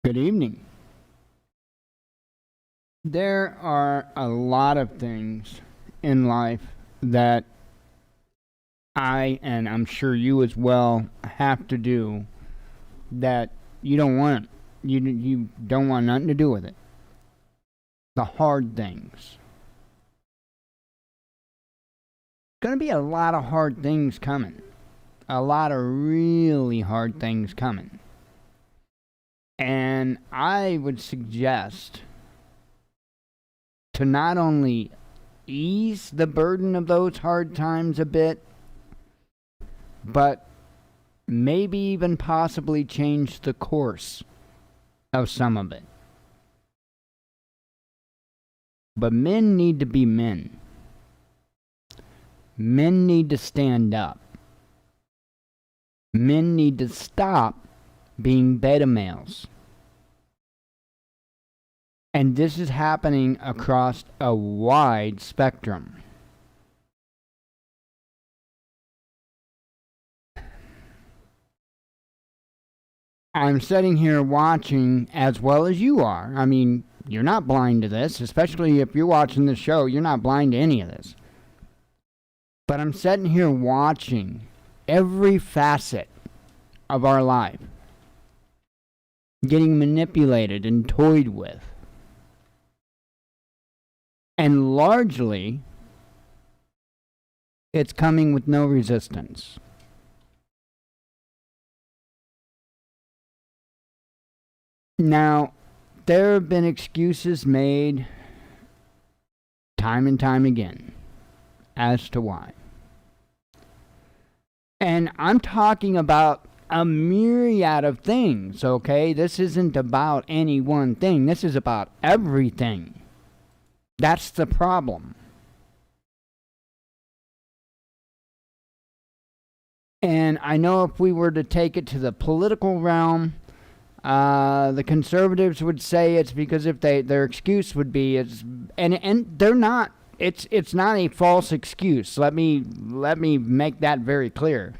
Good evening. There are a lot of things in life that and I'm sure you as well, have to do that you don't want. You don't want nothing to do with it. The hard things. Going to be a lot of hard things coming. A lot of really hard things coming. And I would suggest to not only ease the burden of those hard times a bit, but maybe even possibly change the course of some of it. But men need to be men. Men need to stand up. Men need to stop being beta males. And this is happening across a wide spectrum. I'm sitting here watching as well as you are. I mean, you're not blind to this, especially if you're watching this show. You're not blind to any of this. But I'm sitting here watching every facet of our life getting manipulated and toyed with. And largely, it's coming with no resistance. Now, there have been excuses made time and time again as to why. And I'm talking about a myriad of things, okay? This isn't about any one thing. This is about everything. That's the problem. And I know if we were to take it to the political realm, the conservatives would say it's because if their excuse would be and they're not. It's not a false excuse. Let me make that very clear.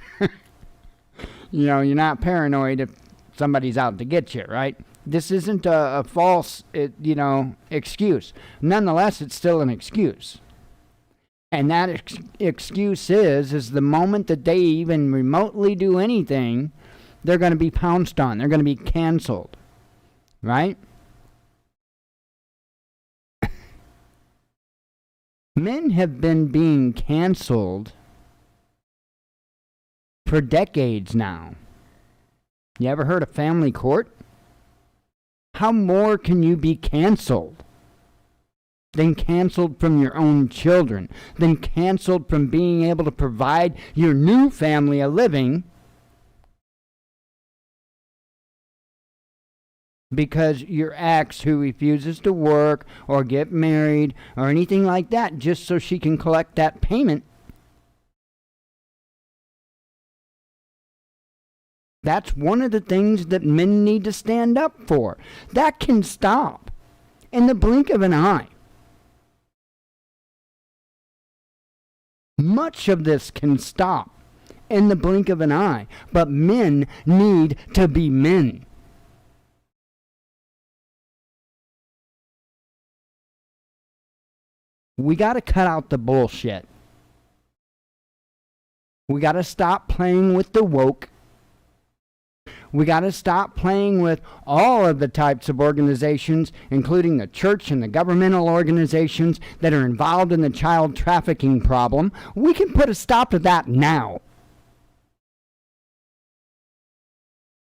You're not paranoid if somebody's out to get you, right? This isn't a false, excuse. Nonetheless, it's still an excuse. And that excuse is the moment that they even remotely do anything, they're going to be pounced on. They're going to be canceled, right? Men have been being canceled for decades now. You ever heard of family court? How more can you be canceled? Than canceled from your own children, than canceled from being able to provide your new family a living because your ex who refuses to work or get married or anything like that just so she can collect that payment. That's one of the things that men need to stand up for. That can stop in the blink of an eye. Much of this can stop in the blink of an eye, but men need to be men. We got to cut out the bullshit. We got to stop playing with the woke. We got to stop playing with all of the types of organizations, including the church and the governmental organizations that are involved in the child trafficking problem. We can put a stop to that now.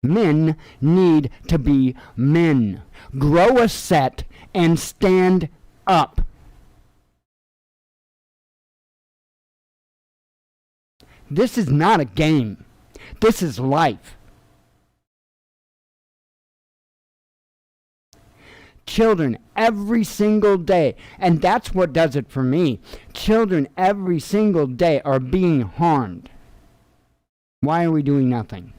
Men need to be men. Grow a set and stand up. This is not a game. This is life. Children every single day, and that's what does it for me. Children every single day are being harmed. Why are we doing nothing?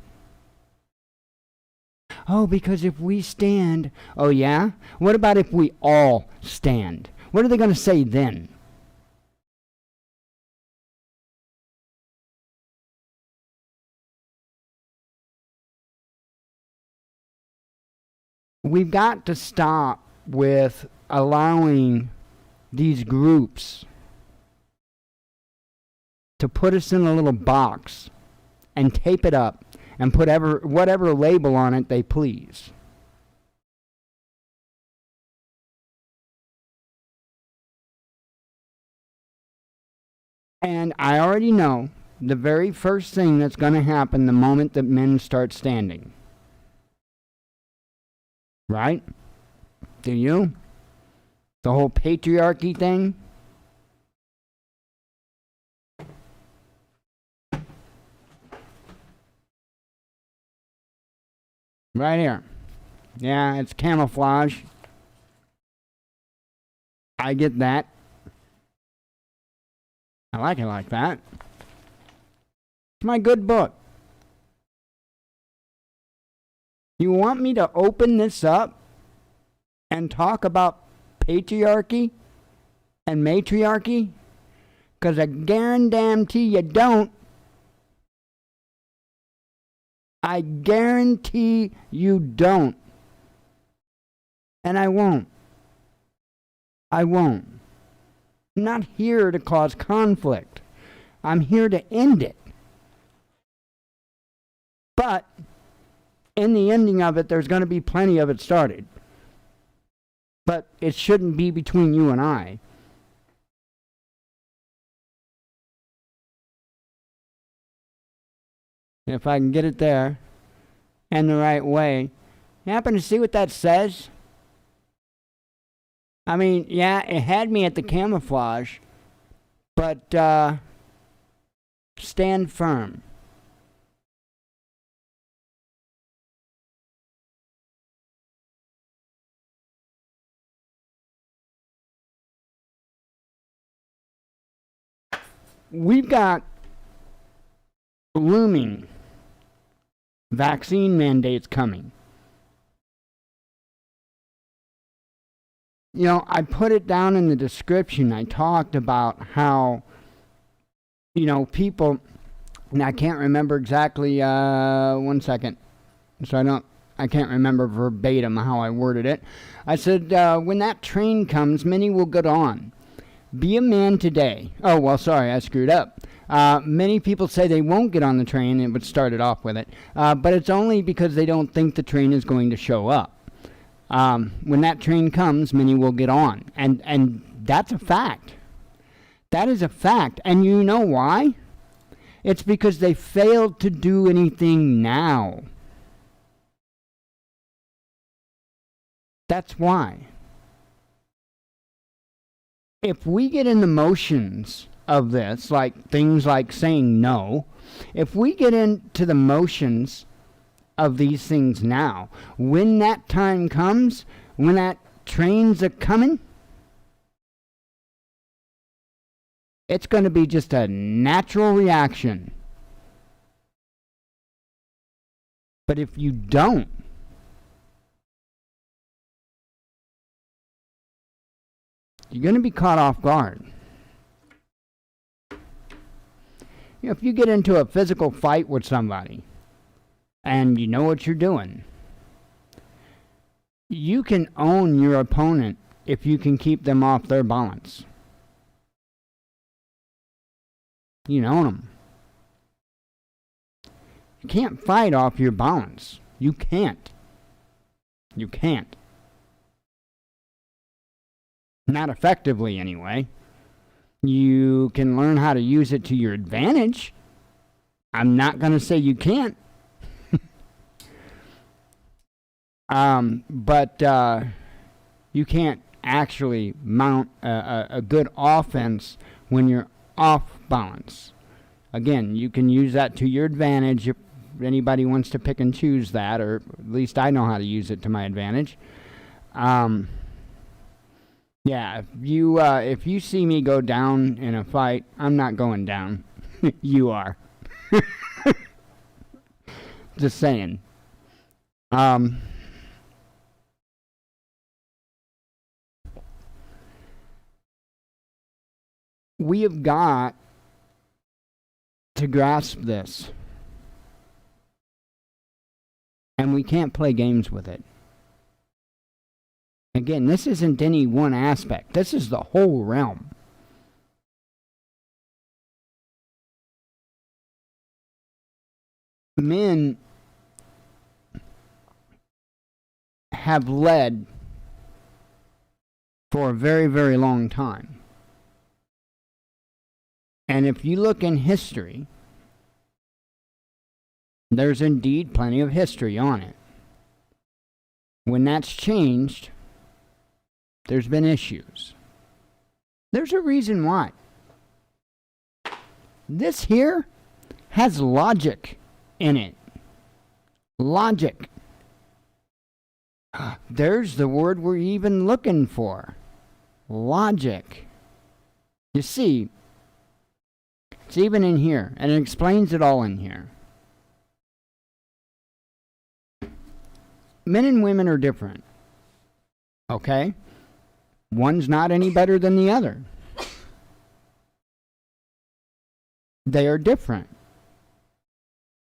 Oh, because if we stand, oh yeah? What about if we all stand? What are they going to say then? We've got to stop with allowing these groups to put us in a little box and tape it up and put whatever label on it they please. And I already know the very first thing that's going to happen the moment that men start standing. Right? Do you? The whole patriarchy thing? Right here. Yeah, it's camouflage. I get that. I like it like that. It's my good book. You want me to open this up and talk about patriarchy and matriarchy? Because I guarantee you don't. I guarantee you don't. And I won't. I won't. I'm not here to cause conflict. I'm here to end it. But in the ending of it, there's going to be plenty of it started. But it shouldn't be between you and I. If I can get it there and the right way. You happen to see what that says? I mean, yeah, it had me at the camouflage, but stand firm. We've got looming vaccine mandates coming. You know, I put it down in the description. I talked about how, you know, people, and I can't remember exactly, 1 second, so I can't remember verbatim how I worded it. I said, when that train comes, many will get on. Be a man today. Oh, well, sorry, I screwed up. Many people say they won't get on the train, and it would start it off with it, but it's only because they don't think the train is going to show up. When that train comes, many will get on. And that's a fact. That is a fact. And you know why? It's because they failed to do anything now. That's why. If we get in the motions of this, like things like saying no, if we get into the motions of these things now, when that time comes, when that train's a coming, it's going to be just a natural reaction. But if you don't, you're going to be caught off guard. You know, if you get into a physical fight with somebody, and you know what you're doing, you can own your opponent if you can keep them off their balance. You can own them. You can't fight off your balance. You can't. You can't. Not effectively, anyway. You can learn how to use it to your advantage. I'm not going to say you can't. But you can't actually mount a good offense when you're off balance. Again, you can use that to your advantage if anybody wants to pick and choose that, or at least I know how to use it to my advantage. Yeah, if you see me go down in a fight, I'm not going down. You are. Just saying. We have got to grasp this. And we can't play games with it. Again, this isn't any one aspect. This is the whole realm. Men have led for a very, very long time. And if you look in history, there's indeed plenty of history on it. When that's changed, there's been issues. There's a reason why. This here has logic in it. Logic. There's the word we're even looking for. Logic. You see, it's even in here, and it explains it all in here. Men and women are different. Okay? One's not any better than the other. They are different.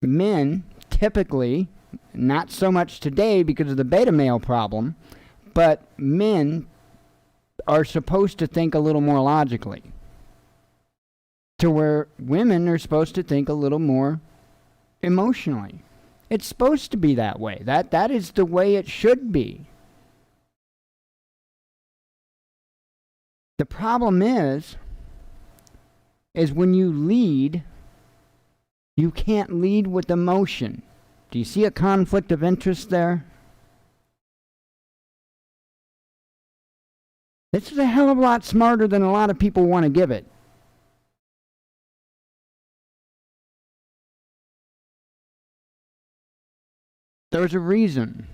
Men typically, not so much today because of the beta male problem, but men are supposed to think a little more logically. To where women are supposed to think a little more emotionally. It's supposed to be that way. That is the way it should be. The problem is when you lead, you can't lead with emotion. Do you see a conflict of interest there? This is a hell of a lot smarter than a lot of people want to give it. There's a reason.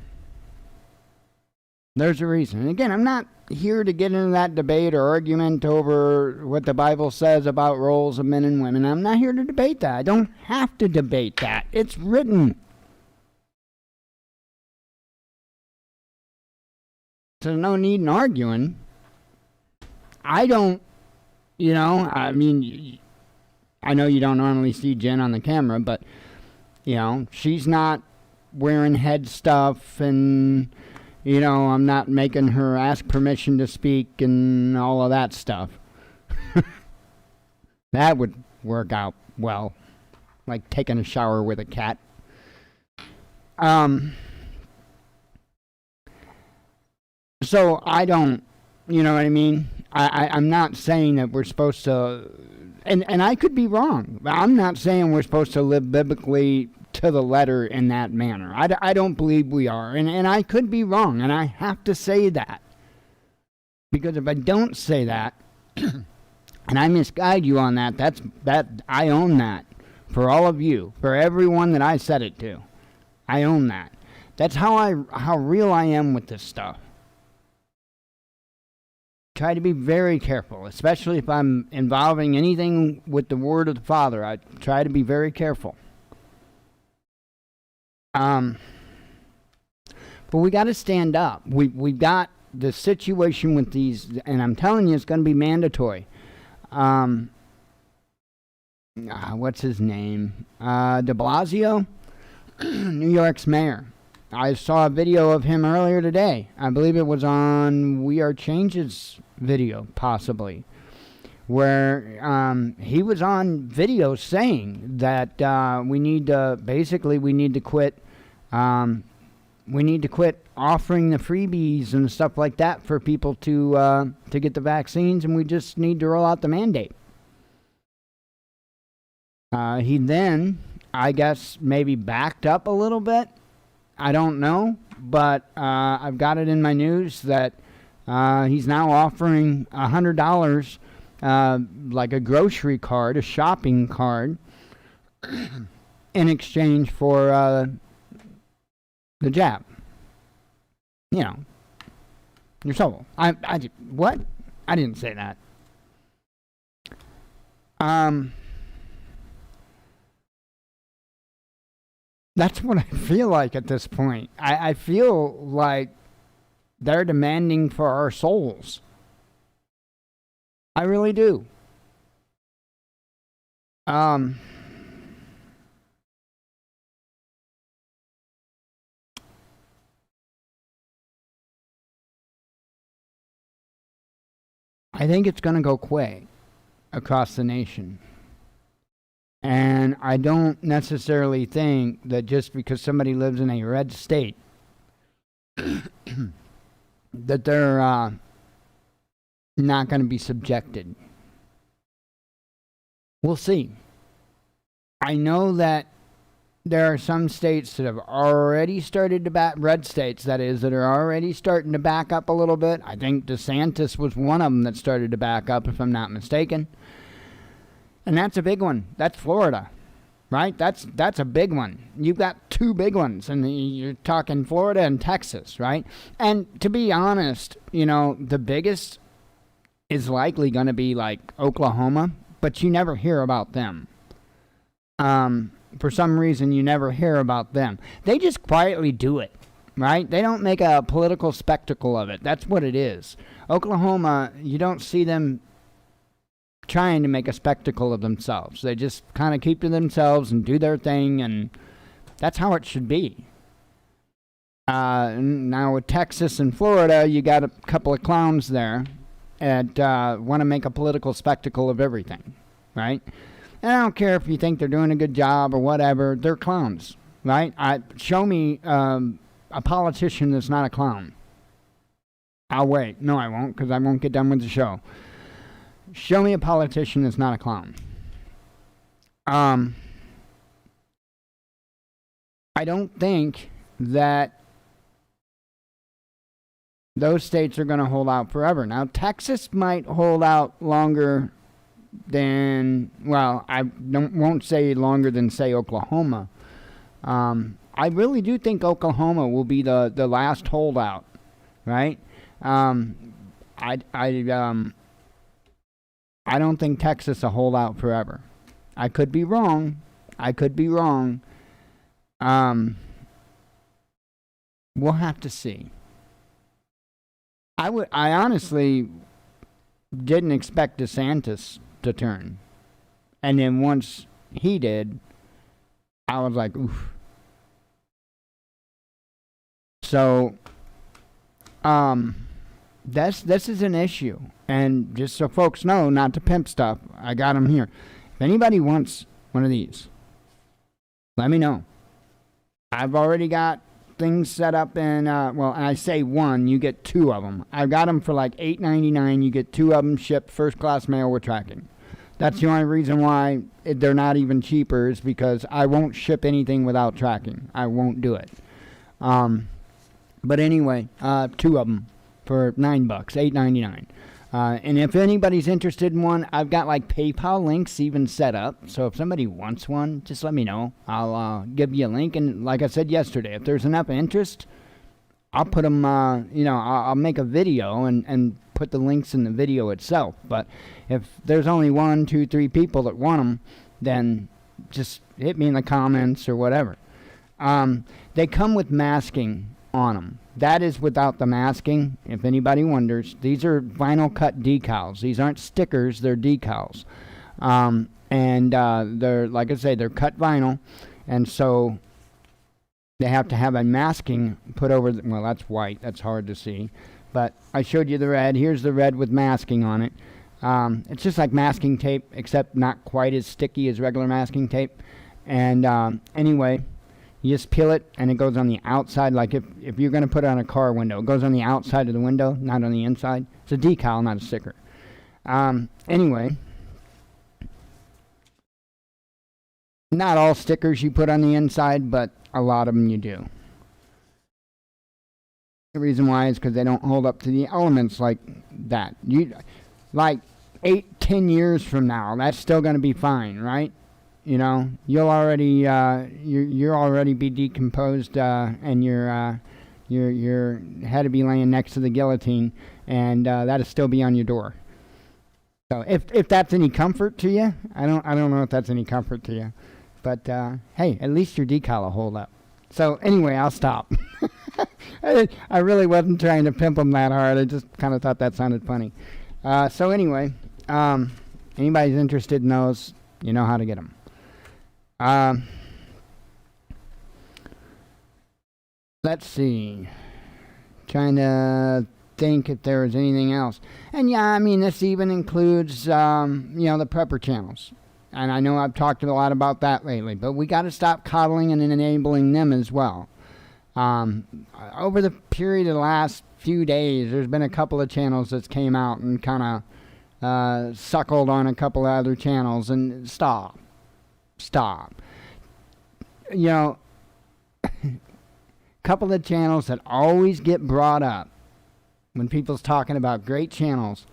There's a reason. And again, I'm not here to get into that debate or argument over what the Bible says about roles of men and women. I'm not here to debate that. I don't have to debate that. It's written. So there's no need in arguing. I don't, I mean, I know you don't normally see Jen on the camera, but, she's not wearing head stuff and, I'm not making her ask permission to speak and all of that stuff. That would work out well, like taking a shower with a cat. So I don't, you know what I mean? I'm not saying that we're supposed to, and I could be wrong. I'm not saying we're supposed to live biblically to the letter in that manner. I don't believe we are, and I could be wrong, and I have to say that. Because if I don't say that, and I misguide you on that I own that. For all of you, for everyone that I said it to, I own that. That's how real I am with this stuff. Try to be very careful, especially if I'm involving anything with the word of the Father. I try to be very careful. But we got to stand up. We've got the situation with these, and I'm telling you, it's going to be mandatory. What's his name? De Blasio, New York's mayor. I saw a video of him earlier today. I believe it was on We Are Change's video, possibly, where he was on video saying that we need to quit. We need to quit offering the freebies and stuff like that for people to get the vaccines, and we just need to roll out the mandate. He then, I guess, maybe backed up a little bit. I don't know, but I've got it in my news that he's now offering $100, like a grocery card, a shopping card, in exchange for the jab. Your soul. What? I didn't say that. That's what I feel like at this point. I feel like they're demanding for our souls. I really do. I think it's going to go quick across the nation. And I don't necessarily think that just because somebody lives in a red state that they're not going to be subjected. We'll see. I know that there are some states that have already started to red states, that is, that are already starting to back up a little bit. I think DeSantis was one of them that started to back up, if I'm not mistaken. And that's a big one. That's Florida, right? That's a big one. You've got two big ones, and you're talking Florida and Texas, right? And to be honest, the biggest is likely going to be like Oklahoma, but you never hear about them. For some reason, you never hear about them. They just quietly do it, right? They don't make a political spectacle of it. That's what it is. Oklahoma, you don't see them trying to make a spectacle of themselves. They just kind of keep to themselves and do their thing, and that's how it should be. Now with Texas and Florida, you got a couple of clowns there that want to make a political spectacle of everything, right? And I don't care if you think they're doing a good job or whatever. They're clowns, right? Show me a politician that's not a clown. I'll wait. No, I won't, because I won't get done with the show. Show me a politician that's not a clown. I don't think that those states are going to hold out forever. Now, Texas might hold out longer than, well, I won't say longer than, say, Oklahoma. I really do think Oklahoma will be the last holdout, right? I don't think Texas will hold out forever. I could be wrong. We'll have to see. I honestly didn't expect DeSantis to turn. And then once he did, I was like, oof. So, this is an issue. And just so folks know, not to pimp stuff, I got them here. If anybody wants one of these, let me know. I've already got things set up in, and I say one, you get two of them. I've got them for like $8.99. You get two of them shipped first class mail with tracking. That's the only reason why they're not even cheaper, is because I won't ship anything without tracking. I won't do it. But anyway, two of them for $9, $8.99. And if anybody's interested in one, I've got like PayPal links even set up. So if somebody wants one, just let me know. I'll give you a link. And like I said yesterday, if there's enough interest, I'll put them, I'll make a video and put the links in the video itself. But if there's only 1, 2, 3 people that want them, then just hit me in the comments or whatever. They come with masking on them. That is without the masking, if anybody wonders. These are vinyl cut decals. These aren't stickers, they're decals. And they're, like I say, they're cut vinyl, and so they have to have a masking put over well, that's white, that's hard to see, but I showed you the red. Here's the red with masking on it. It's just like masking tape, except not quite as sticky as regular masking tape. And anyway, you just peel it, and it goes on the outside. Like if you're going to put it on a car window, it goes on the outside of the window, not on the inside. It's a decal, not a sticker. Anyway, not all stickers you put on the inside, but a lot of them you do. The reason why is because they don't hold up to the elements like that. Like 8-10 years from now, that's still going to be fine, right? You know, you'll already you're already be decomposed, and your head to be laying next to the guillotine, and that'll still be on your door. So if that's any comfort to you, I don't know if that's any comfort to you, but hey, at least your decal will hold up. So anyway, I'll stop. I really wasn't trying to pimp them that hard. I just kind of thought that sounded funny. So anyway, anybody's interested in those, you know how to get them. Let's see. Trying to think if there was anything else. And yeah, I mean, this even includes, the prepper channels. And I know I've talked a lot about that lately, but we got to stop coddling and enabling them as well. Over the period of the last few days, there's been a couple of channels that came out and kind of suckled on a couple of other channels, and stop. Couple of channels that always get brought up when people's talking about great channels.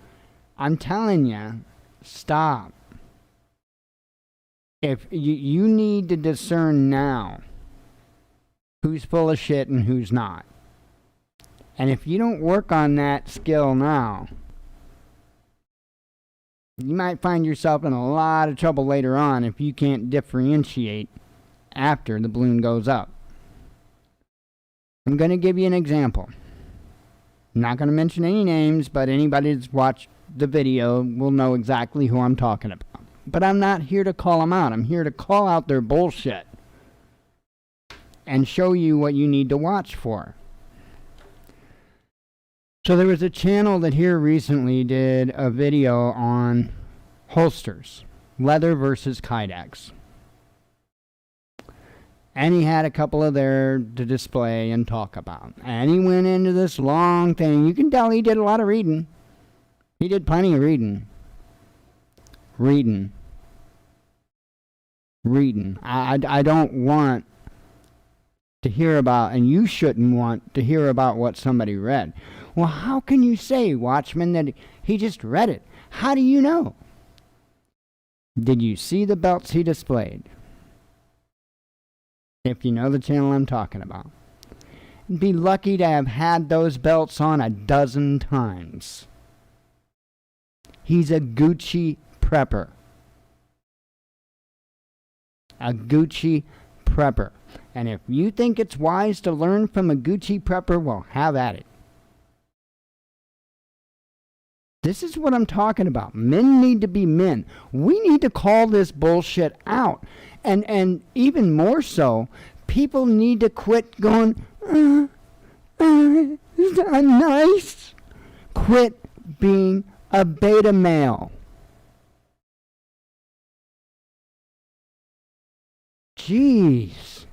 I'm telling you, stop. If you need to discern now who's full of shit and who's not. And if you don't work on that skill now, you might find yourself in a lot of trouble later on if you can't differentiate after the balloon goes up. I'm going to give you an example. I'm not going to mention any names, but anybody that's watched the video will know exactly who I'm talking about. But I'm not here to call them out. I'm here to call out their bullshit and show you what you need to watch for. So there was a channel that here recently did a video on holsters, leather versus Kydex. And he had a couple of there to display and talk about. And he went into this long thing. You can tell he did a lot of reading. He did plenty of reading. I don't want to hear about, and you shouldn't want to hear about what somebody read. Well, how can you say, Watchman, that he just read it? How do you know? Did you see the belts he displayed? If you know the channel I'm talking about. Be lucky to have had those belts on a dozen times. He's a Gucci prepper. A Gucci prepper. And if you think it's wise to learn from a Gucci prepper, well, have at it. This is what I'm talking about. Men need to be men. We need to call this bullshit out. And even more so, people need to quit going, is that nice? Quit being a beta male. Jeez.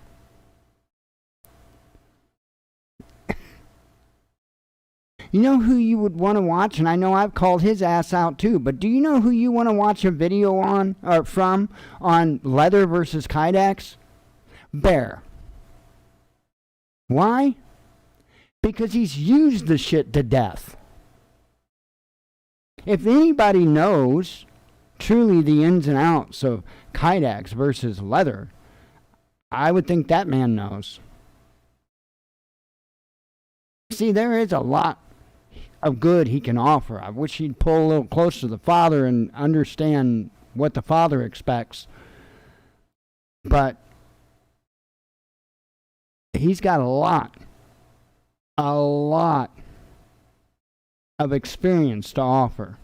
You know who you would want to watch? And I know I've called his ass out too, but do you know who you want to watch a video on, or from, on leather versus Kydex? Bear. Why? Because he's used the shit to death. If anybody knows truly the ins and outs of Kydex versus leather, I would think that man knows. See, there is a lot of good he can offer. I wish he'd pull a little closer to the Father and understand what the Father expects. But he's got a lot of experience to offer.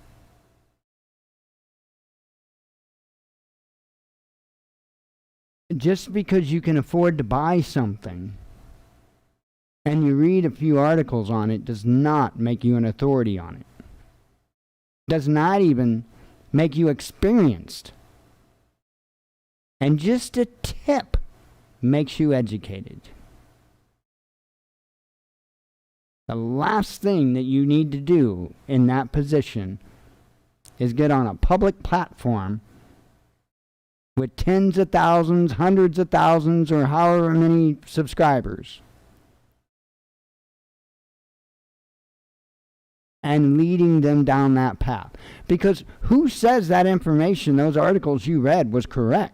Just because you can afford to buy something and you read a few articles on it does not make you an authority on it. Does not even make you experienced. And just a tip makes you educated. The last thing that you need to do in that position is get on a public platform with tens of thousands, hundreds of thousands, or however many subscribers, and leading them down that path. Because who says that information, those articles you read, was correct?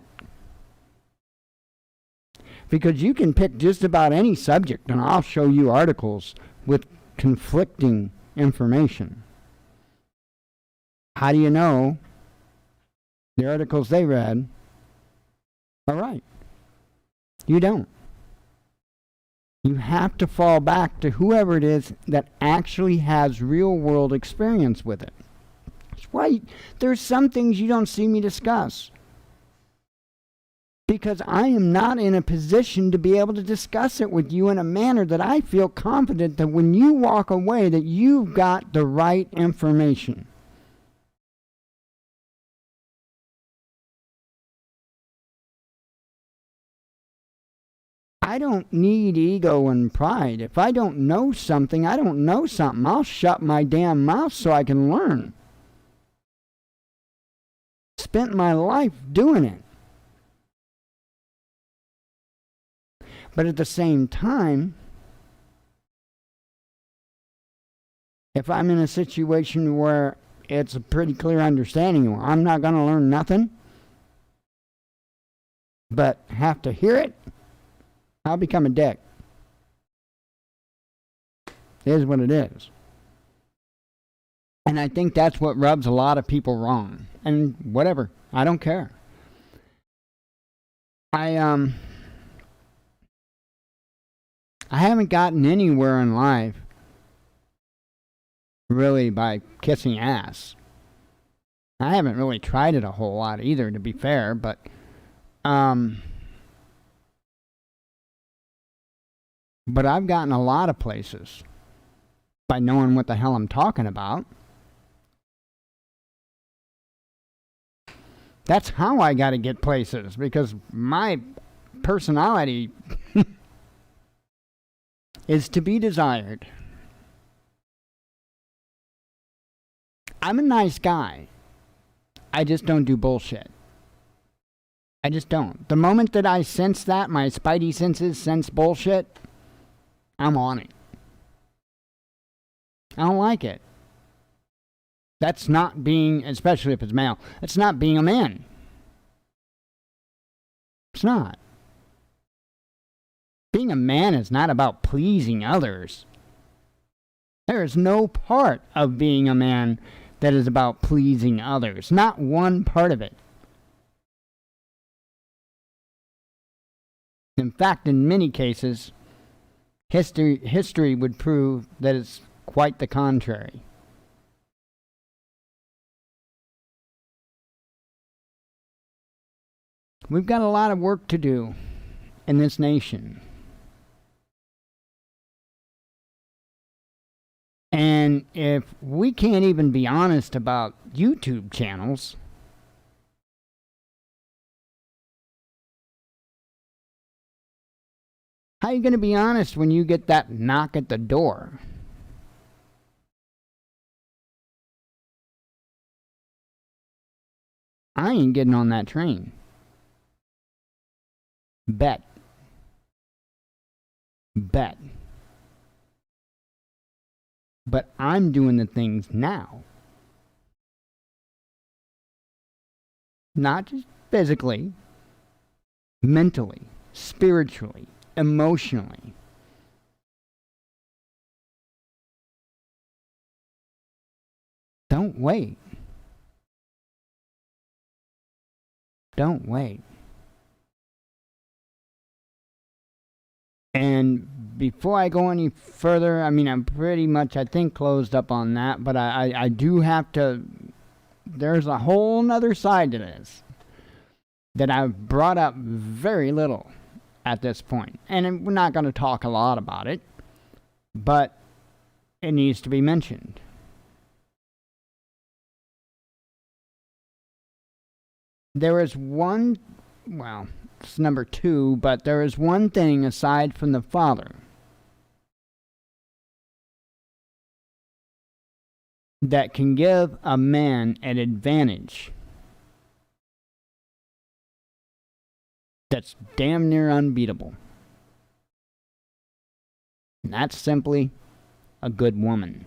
Because you can pick just about any subject, and I'll show you articles with conflicting information. How do you know the articles they read are right? You don't. You have to fall back to whoever it is that actually has real world experience with it. That's why there's some things you don't see me discuss. Because I am not in a position to be able to discuss it with you in a manner that I feel confident that when you walk away that you've got the right information. I don't need ego and pride. If I don't know something, I don't know something. I'll shut my damn mouth so I can learn. Spent my life doing it. But at the same time, if I'm in a situation where it's a pretty clear understanding, I'm not going to learn nothing, but have to hear it, I'll become a dick. It is what it is. And I think that's what rubs a lot of people wrong. And whatever, I don't care. I haven't gotten anywhere in life really by kissing ass. I haven't really tried it a whole lot either, to be fair, but I've gotten a lot of places by knowing what the hell I'm talking about. That's how I got to get places, because my personality is to be desired. I'm a nice guy. I just don't do bullshit. I just don't. The moment that I sense that, my spidey senses sense bullshit, I'm on it. I don't like it. That's not being, especially if it's male, that's not being a man. It's not. Being a man is not about pleasing others. There is no part of being a man that is about pleasing others. Not one part of it. In fact, in many cases, history would prove that it's quite the contrary. We've got a lot of work to do in this nation. And if we can't even be honest about YouTube channels, how are you going to be honest when you get that knock at the door? I ain't getting on that train. Bet. But I'm doing the things now. Not just physically, mentally, spiritually, emotionally. Don't wait. Don't wait. And before I go any further, I mean, I'm pretty much, I think, closed up on that, but I do have to, there's a whole nother side to this that I've brought up very little at this point. And we're not going to talk a lot about it, but it needs to be mentioned. There is one, well, it's number 2, but there is one thing aside from the father that can give a man an advantage that's damn near unbeatable. And that's simply a good woman.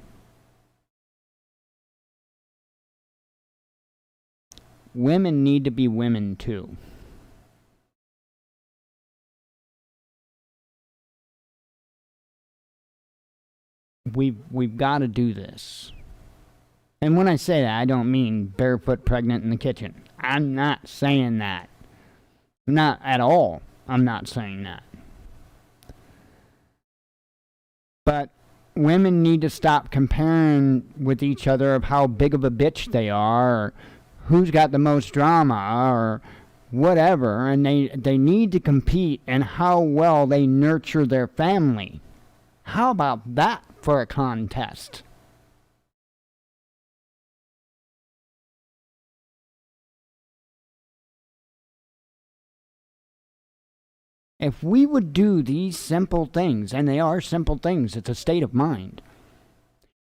Women need to be women too. We've got to do this. And when I say that, I don't mean barefoot pregnant in the kitchen. I'm not saying that. Not at all. I'm not saying that. But women need to stop comparing with each other of how big of a bitch they are, or who's got the most drama, or whatever, and they need to compete in how well they nurture their family. How about that for a contest? If we would do these simple things, and they are simple things, it's a state of mind.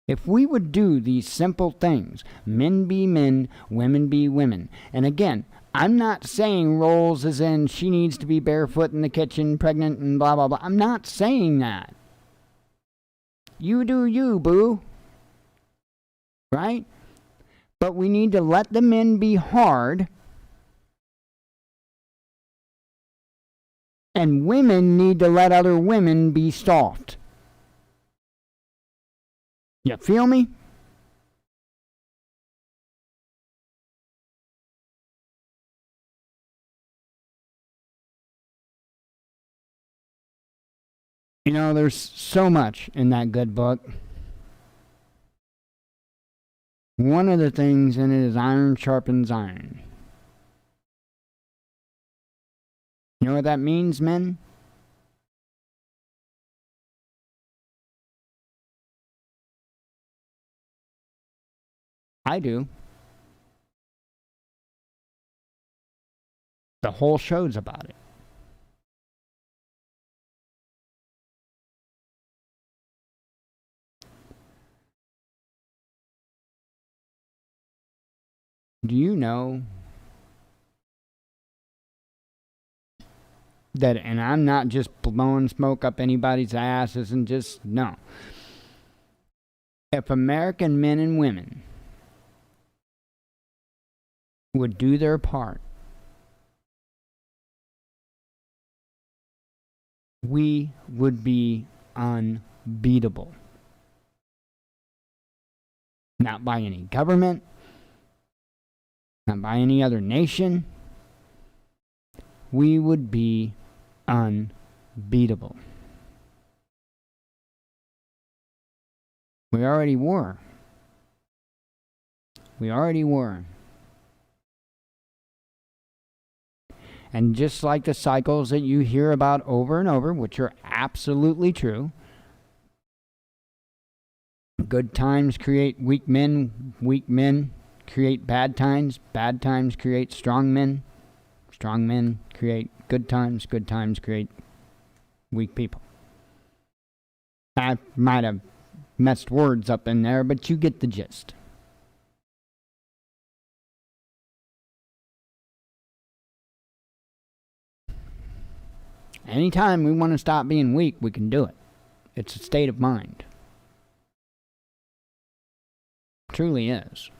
If we would do these simple things, men be men, women be women. And again, I'm not saying roles as in she needs to be barefoot in the kitchen, pregnant, and blah, blah, blah. I'm not saying that. You do you, boo. Right? But we need to let the men be hard. And women need to let other women be soft. You feel me? You know, there's so much in that good book. One of the things in it is iron sharpens iron. You know what that means, men? I do. The whole show's about it. Do you know that, and I'm not just blowing smoke up anybody's asses and just, no. If American men and women would do their part, we would be unbeatable. Not by any government, not by any other nation. We would be unbeatable. We already were. We already were. And just like the cycles that you hear about over and over, which are absolutely true, good times create weak men create bad times create strong men create good times create weak people. I might have messed words up in there, but you get the gist. Anytime we want to stop being weak, we can do it. It's a state of mind. It truly is.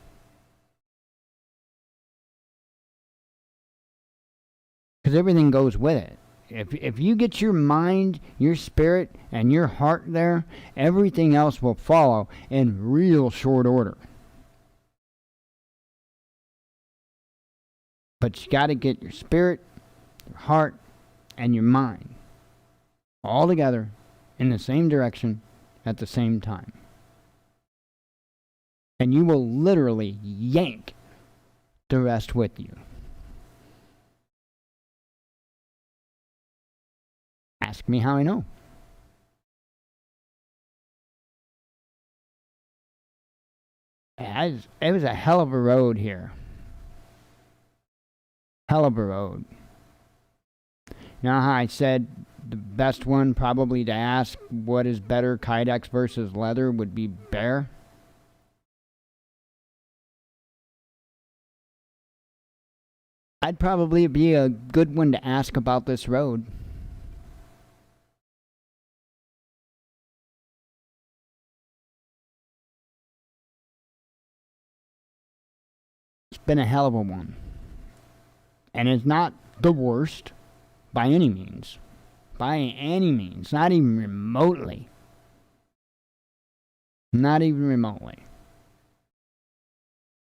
Because everything goes with it. If you get your mind, your spirit, and your heart there, everything else will follow in real short order. But you got to get your spirit, your heart, and your mind all together in the same direction at the same time. And you will literally yank the rest with you. Ask me how I know. It was a hell of a road here. Hell of a road. You know how I said the best one probably to ask what is better, Kydex versus leather, would be bear? I'd probably be a good one to ask about this road. It's been a hell of a one. And it's not the worst. By any means. By any means. Not even remotely. Not even remotely.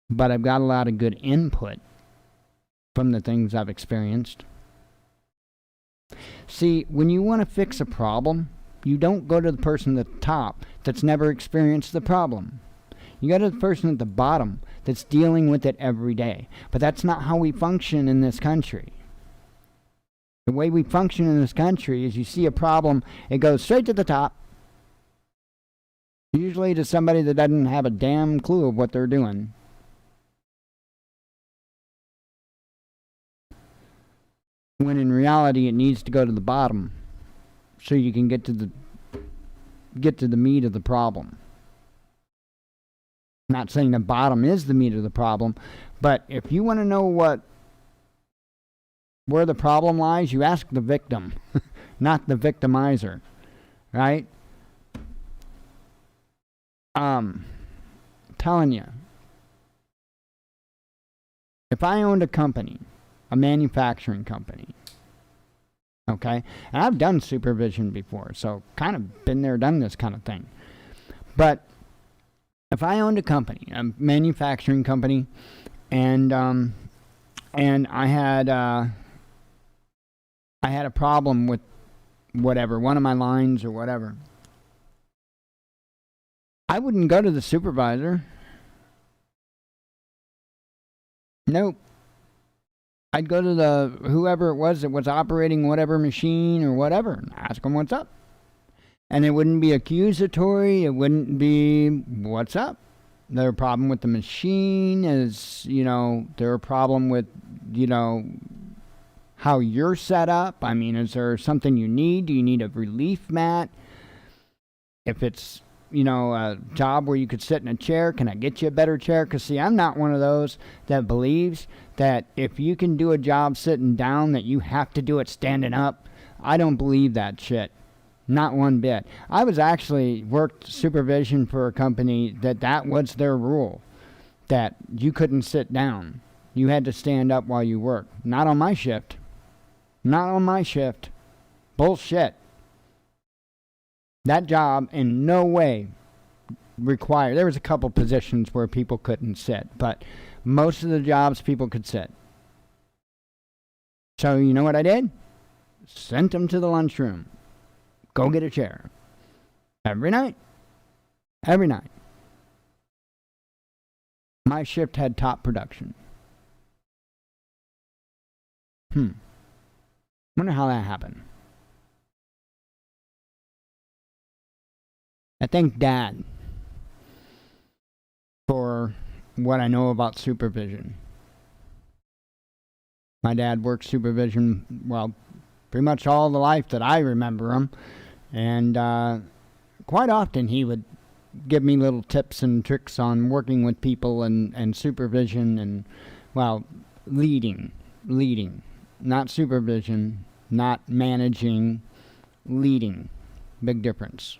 But I've got a lot of good input from the things I've experienced. See, when you want to fix a problem, you don't go to the person at the top that's never experienced the problem. You go to the person at the bottom that's dealing with it every day. But that's not how we function in this country. The way we function in this country is you see a problem, it goes straight to the top. Usually to somebody that doesn't have a damn clue of what they're doing. When in reality it needs to go to the bottom so you can get to the meat of the problem. I'm not saying the bottom is the meat of the problem, but if you want to know where the problem lies, you ask the victim, not the victimizer, right? Telling you, if I owned a company, a manufacturing company, okay, and I've done supervision before, so kind of been there, done this kind of thing, but if I owned a company, a manufacturing company, and I had a problem with whatever, one of my lines or whatever, I wouldn't go to the supervisor. Nope. I'd go to whoever it was that was operating whatever machine or whatever and ask them what's up. And it wouldn't be accusatory. It wouldn't be, what's up? There a problem with the machine? Is, there a problem with, how you're set up? I mean, is there something you need? Do you need a relief mat? If it's, a job where you could sit in a chair, can I get you a better chair? Because, see, I'm not one of those that believes that if you can do a job sitting down that you have to do it standing up. I don't believe that shit. Not one bit. I was actually worked supervision for a company that was their rule, that you couldn't sit down. You had to stand up while you worked. Not on my shift. Not on my shift. Bullshit. That job in no way required. There was a couple positions where people couldn't sit, but most of the jobs people could sit. So you know what I did? Sent them to the lunchroom. Go get a chair. Every night. Every night. My shift had top production. Wonder how that happened. I thank Dad for what I know about supervision. My dad worked supervision, well, pretty much all the life that I remember him. And quite often he would give me little tips and tricks on working with people and supervision and, well, leading. Not supervision, not managing, leading. Big difference.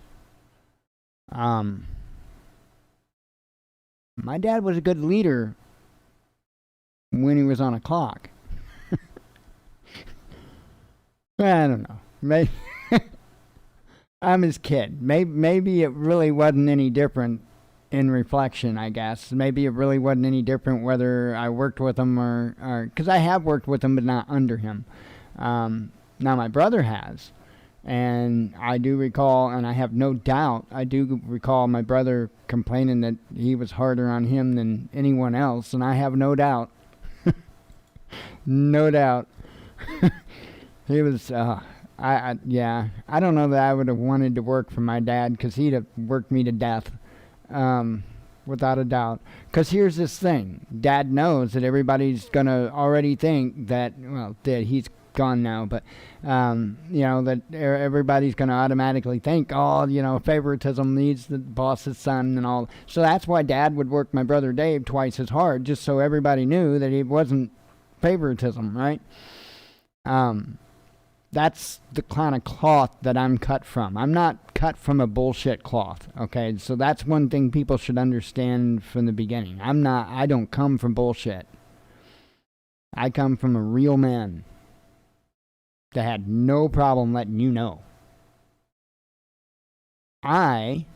My dad was a good leader when he was on a clock. I don't know. Maybe I'm his kid. Maybe it really wasn't any different in reflection, I guess. Maybe it really wasn't any different whether I worked with him or because I have worked with him but not under him. Now my brother has. And I do recall, and I have no doubt, I do recall my brother complaining that he was harder on him than anyone else, and I have no doubt. No doubt. He was, I don't know that I would have wanted to work for my dad, because he'd have worked me to death, without a doubt. Because here's this thing. Dad knows that everybody's going to already think that, well, he's gone now, but that everybody's going to automatically think, favoritism needs the boss's son and all. So that's why Dad would work my brother Dave twice as hard, just so everybody knew that it wasn't favoritism, right? That's the kind of cloth that I'm cut from. I'm not cut from a bullshit cloth, okay? So that's one thing people should understand from the beginning. I don't come from bullshit. I come from a real man that had no problem letting you know. I,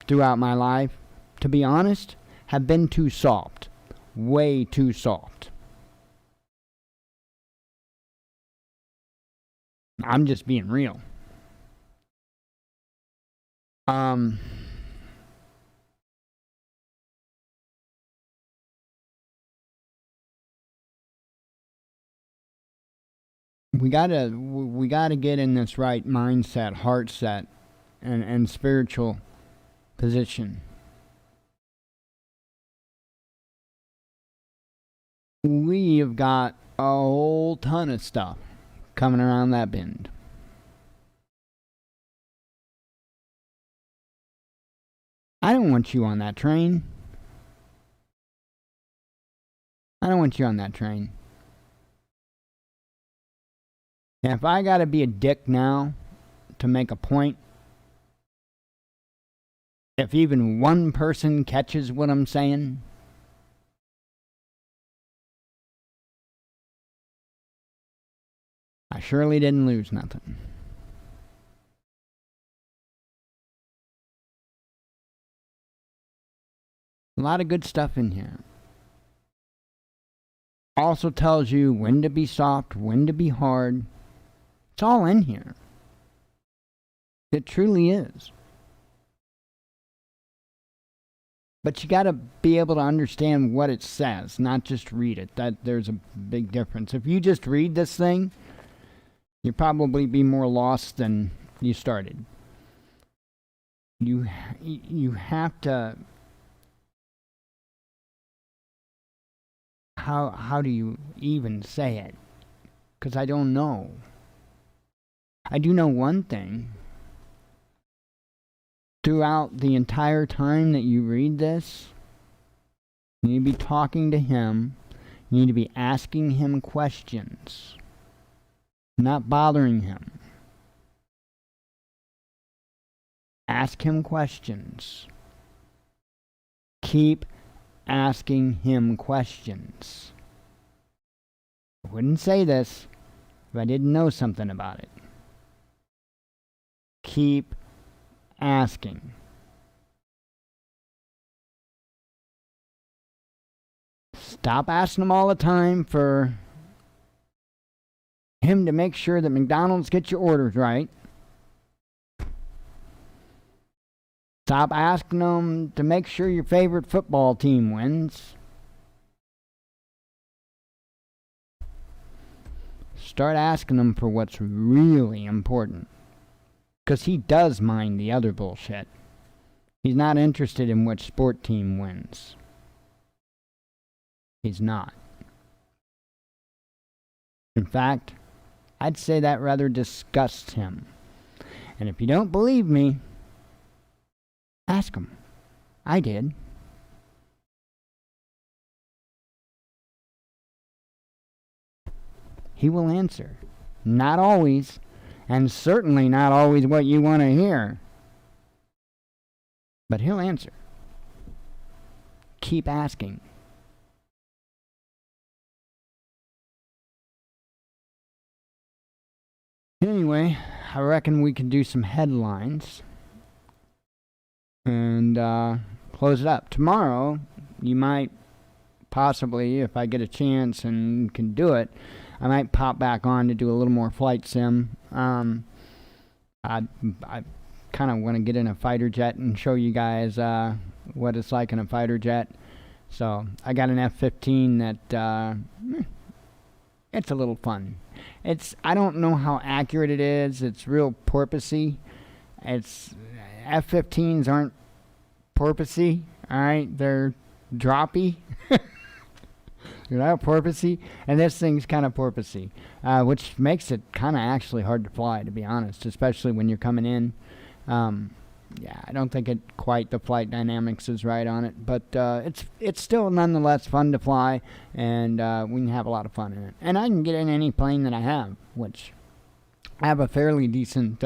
throughout my life, to be honest, have been too soft. Way too soft. I'm just being real. we gotta get in this right mindset, heart set, and spiritual position. We have got a whole ton of stuff coming around that bend. I don't want you on that train. I don't want you on that train. And if I gotta be a dick now to make a point, if even one person catches what I'm saying, I surely didn't lose nothing. A lot of good stuff in here. Also tells you when to be soft, when to be hard. It's all in here. It truly is. But you got to be able to understand what it says, not just read it. There's a big difference. If you just read this thing, you'll probably be more lost than you started. You have to. How do you even say it? Because I don't know. I do know one thing. Throughout the entire time that you read this, you need to be talking to him. You need to be asking him questions, not bothering him. Ask him questions. Keep asking him questions. I wouldn't say this if I didn't know something about it. Keep asking. Stop asking him all the time for him to make sure that McDonald's gets your orders right. Stop asking them to make sure your favorite football team wins. Start asking them for what's really important. Because he does mind the other bullshit. He's not interested in which sport team wins. He's not. In fact, I'd say that rather disgusts him. And if you don't believe me, ask him. I did. He will answer. Not always. And certainly not always what you want to hear. But he'll answer. Keep asking. Anyway, I reckon we can do some headlines. And close it up. Tomorrow, you might possibly, if I get a chance and can do it, I might pop back on to do a little more flight sim. I kind of want to get in a fighter jet and show you guys what it's like in a fighter jet. So I got an F-15 that it's a little fun. I don't know how accurate it is. It's real porpoisey. F-15s aren't porpoisey. All right, they're droppy. They're not porpoisey, and this thing's kind of porpoisey, which makes it kind of actually hard to fly, to be honest, especially when you're coming in. Yeah, I don't think the flight dynamics is right on it, but it's still nonetheless fun to fly, and we can have a lot of fun in it. And I can get in any plane that I have, which I have a fairly decent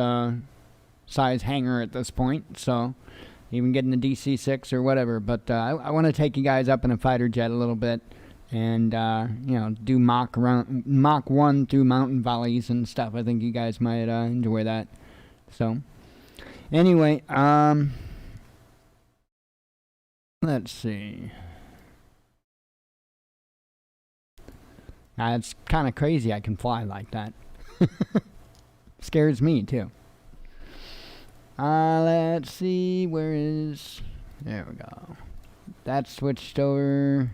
size hangar at this point, so even getting the DC-6 or whatever. But I want to take you guys up in a fighter jet a little bit, and do Mach 1 through mountain valleys and stuff. I think you guys might enjoy that. So anyway, let's see. It's kind of crazy I can fly like that. Scares me too. Let's see, there we go. That switched over.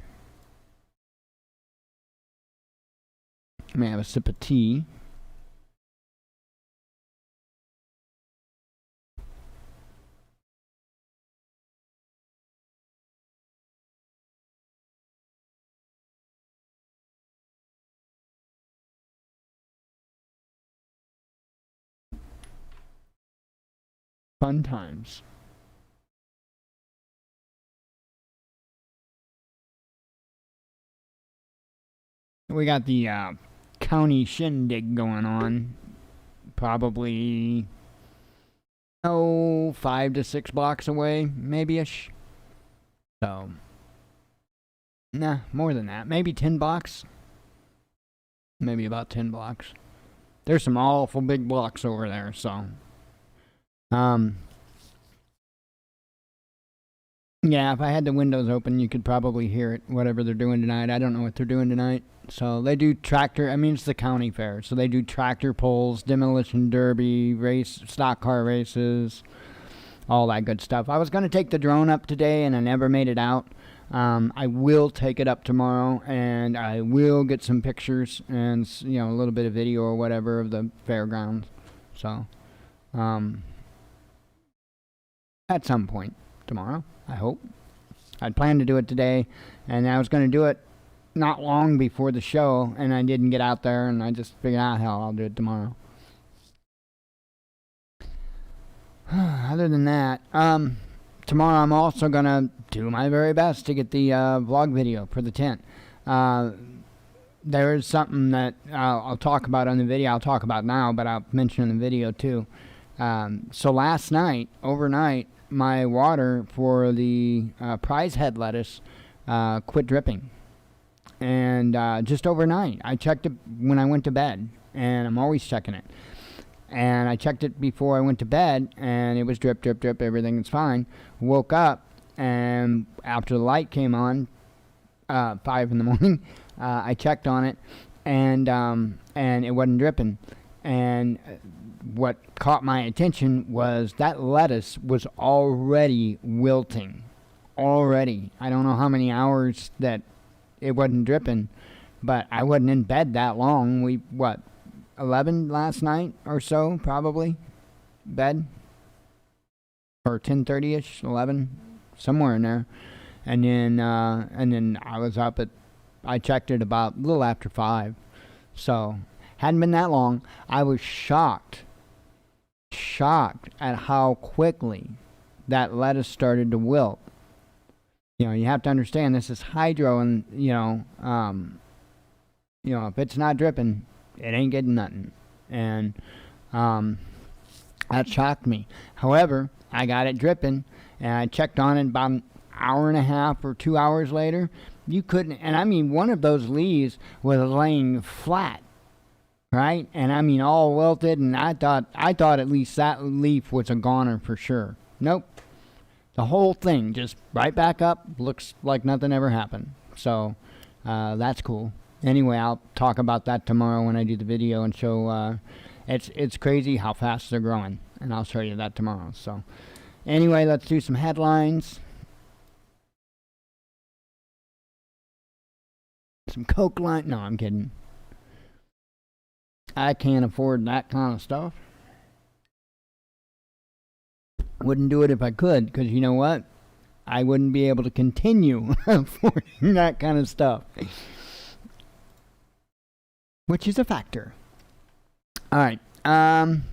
Let me have a sip of tea. Fun times. We got the county shindig going on. Probably 5 to 6 blocks away, maybe-ish. So, nah, more than that. Maybe 10 blocks. Maybe about 10 blocks. There's some awful big blocks over there, so. Yeah, if I had the windows open, you could probably hear it, whatever they're doing tonight. I don't know what they're doing tonight. So they do tractor, I mean, it's the county fair. So they do tractor pulls, demolition derby, stock car races, all that good stuff. I was going to take the drone up today, and I never made it out. I will take it up tomorrow, and I will get some pictures and, you know, a little bit of video or whatever of the fairgrounds. So, at some point tomorrow, I hope. I'd planned to do it today, and I was going to do it not long before the show, and I didn't get out there, and I just figured out, hell, I'll do it tomorrow. Other than that, tomorrow I'm also going to do my very best to get the vlog video for the tent. There is something that I'll talk about on the video. I'll talk about now, but I'll mention in the video too. So last night, overnight, my water for the Prizehead Lettuce quit dripping. And just overnight, I checked it when I went to bed, and I'm always checking it. And I checked it before I went to bed, and it was drip, drip, drip, everything is fine. Woke up, and after the light came on, 5 in the morning, I checked on it, and it wasn't dripping. And what caught my attention was that lettuce was already wilting. Already. I don't know how many hours that it wasn't dripping, but I wasn't in bed that long. 11 last night or so, probably, bed, or 10:30ish, 11, somewhere in there, and then I was up I checked it about a little after 5, so hadn't been that long. I was shocked at how quickly that lettuce started to wilt. You know, you have to understand this is hydro, and if it's not dripping, it ain't getting nothing. And that shocked me. However, I got it dripping, and I checked on it about an hour and a half or 2 hours later. You couldn't, and I mean, one of those leaves was laying flat, right? And I mean, all wilted, and I thought at least that leaf was a goner for sure. Nope. The whole thing just right back up, looks like nothing ever happened. So that's cool. Anyway, I'll talk about that tomorrow when I do the video and show. It's crazy how fast they're growing, and I'll show you that tomorrow. So anyway, let's do some headlines. Some Coke line. No, I'm kidding. I can't afford that kind of stuff. Wouldn't do it if I could, because you know what? I wouldn't be able to continue affording that kind of stuff. Which is a factor. Alright. Going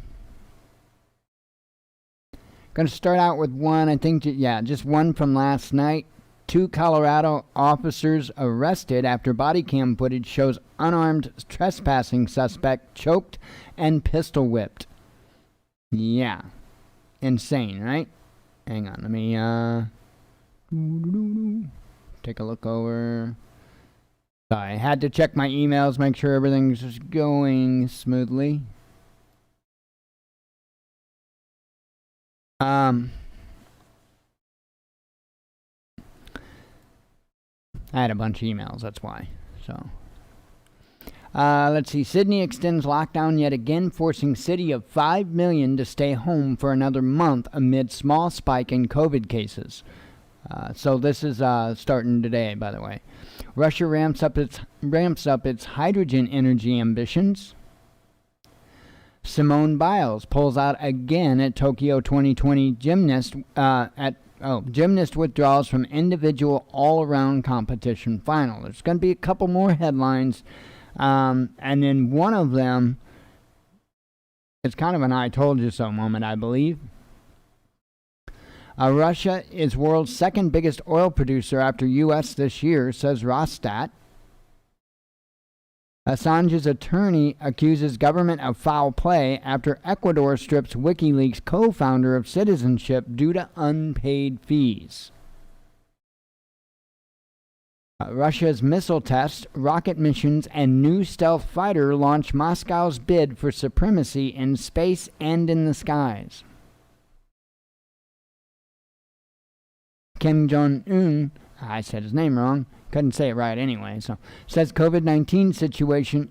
to start out with one, I think, just one from last night. 2 Colorado officers arrested after body cam footage shows unarmed trespassing suspect choked and pistol whipped. Yeah. Insane, right? Hang on, let me take a look over. I had to check my emails, make sure everything's just going smoothly. I had a bunch of emails, that's why. So, let's see. Sydney extends lockdown yet again, forcing city of 5 million to stay home for another month amid small spike in COVID cases. So this is starting today, by the way. Russia ramps up its hydrogen energy ambitions. Simone Biles pulls out again at Tokyo 2020 gymnast gymnast withdraws from individual all-around competition final. There's going to be a couple more headlines, and then one of them is kind of an I told you so moment, I believe. Russia is world's second biggest oil producer after U.S. this year, says Rostat. Assange's attorney accuses government of foul play after Ecuador strips WikiLeaks co-founder of citizenship due to unpaid fees. Russia's missile tests, rocket missions, and new stealth fighter launch Moscow's bid for supremacy in space and in the skies. Kim Jong-un, I said his name wrong, couldn't say it right anyway, so says COVID-19 situation,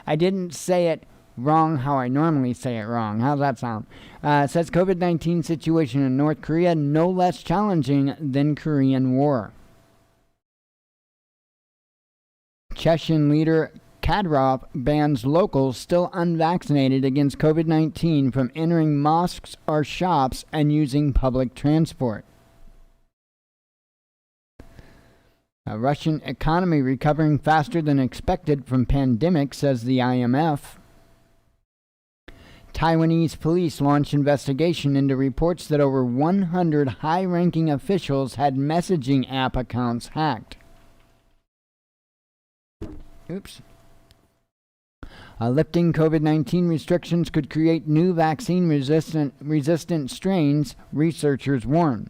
I didn't say it wrong how I normally say it wrong. How's that sound? Says COVID-19 situation in North Korea no less challenging than Korean War. Chechen leader Kadyrov bans locals still unvaccinated against COVID-19 from entering mosques or shops and using public transport. A Russian economy recovering faster than expected from pandemic, says the IMF. Taiwanese police launched investigation into reports that over 100 high-ranking officials had messaging app accounts hacked. Oops. Lifting COVID-19 restrictions could create new vaccine-resistant strains, researchers warn.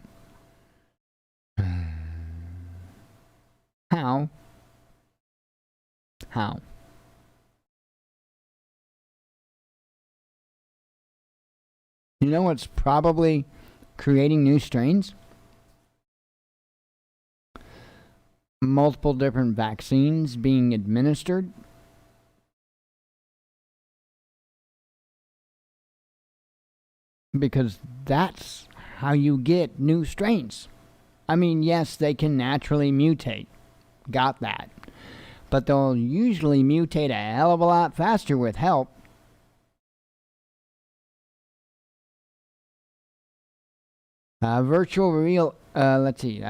How? You know what's probably creating new strains? Multiple different vaccines being administered. Because that's how you get new strains. I mean, yes, they can naturally mutate. Got that. But they'll usually mutate a hell of a lot faster with help. Virtual real itchy.